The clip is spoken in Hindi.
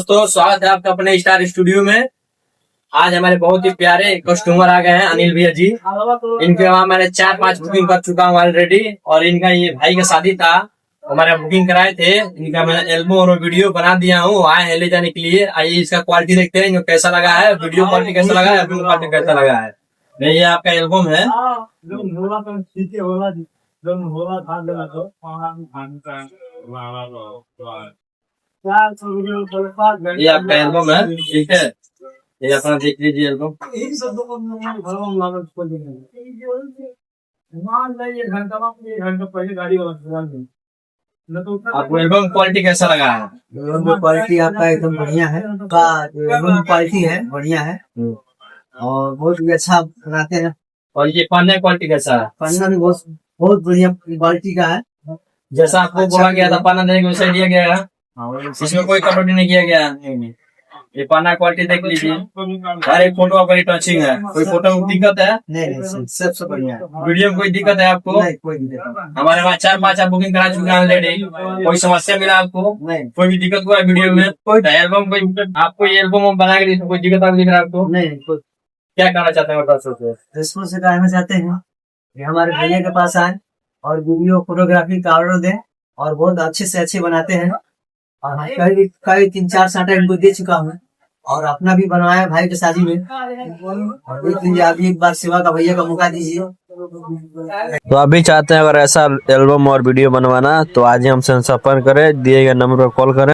दोस्तों स्वागत है आपका अपने स्टार स्टूडियो में। आज हमारे बहुत ही प्यारे कस्टमर आ गए हैं, अनिल भैया जी। इनके वहाँ मैंने 4-5 बुकिंग कर चुका हूँ ऑलरेडी, और इनका ये भाई का शादी था, हमारे बुकिंग कराए थे। इनका मैंने एल्बम और वीडियो बना दिया हूँ, आए हैं ले जाने के लिए। आइए इसका क्वालिटी देखते हैं, इनको कैसा लगा है, वीडियो क्वालिटी कैसा लगा है, एल्बम क्वालिटी कैसा लगा है। ये आपका एल्बम है। ये आपका एल्बम है, ठीक है। ये अपना देख लीजिए एल्बम। आपको एल्बम क्वालिटी कैसा लगा है? एल्बम क्वालिटी आपका एकदम बढ़िया है। का एल्बम क्वालिटी है, बढ़िया है और बहुत ही अच्छा बनाते हैं। और ये पन्ने क्वालिटी कैसा है? पन्ना भी बहुत बढ़िया क्वालिटी का है। जैसा आपको बोला गया था पन्ना देने को वैसा दिया गया है, इसमें कोई कटौती नहीं किया गया है। ये पन्ना क्वालिटी देख लीजिए, हर एक फोटो आपका टचिंग है। कोई फोटो में दिक्कत है? नहीं, सबसे बढ़िया है। वीडियो में कोई दिक्कत है आपको? नहीं, कोई दिक्कत नहीं। हमारे वहाँ 4-5 आप बुकिंग करा चुके हैं ऑलरेडी। कोई समस्या मिला आपको? नहीं, कोई भी दिक्कत हुआ है वीडियो में? कोई एल्बम कोई आपको ये एल्बम बना के कोई दिक्कत दिख रहा है आपको? नहीं, क्या कहना चाहते हैं दर्शकों से? दर्शकों से कहना चाहते हैं कि हमारे भैया के पास आए और वीडियो फोटोग्राफी का ऑर्डर दें, और बहुत अच्छे से अच्छे बनाते हैं। और कई 3-4 साटा इनको दे चुका हूँ, और अपना भी बनवाया भाई की शादी में। और देख लीजिए, अभी एक बार सेवा का भैया का मौका दीजिए। तो आप भी चाहते हैं अगर ऐसा एल्बम और वीडियो बनवाना तो आज ही हमसे संपर्क करें, दिए गए नंबर पर कॉल करें।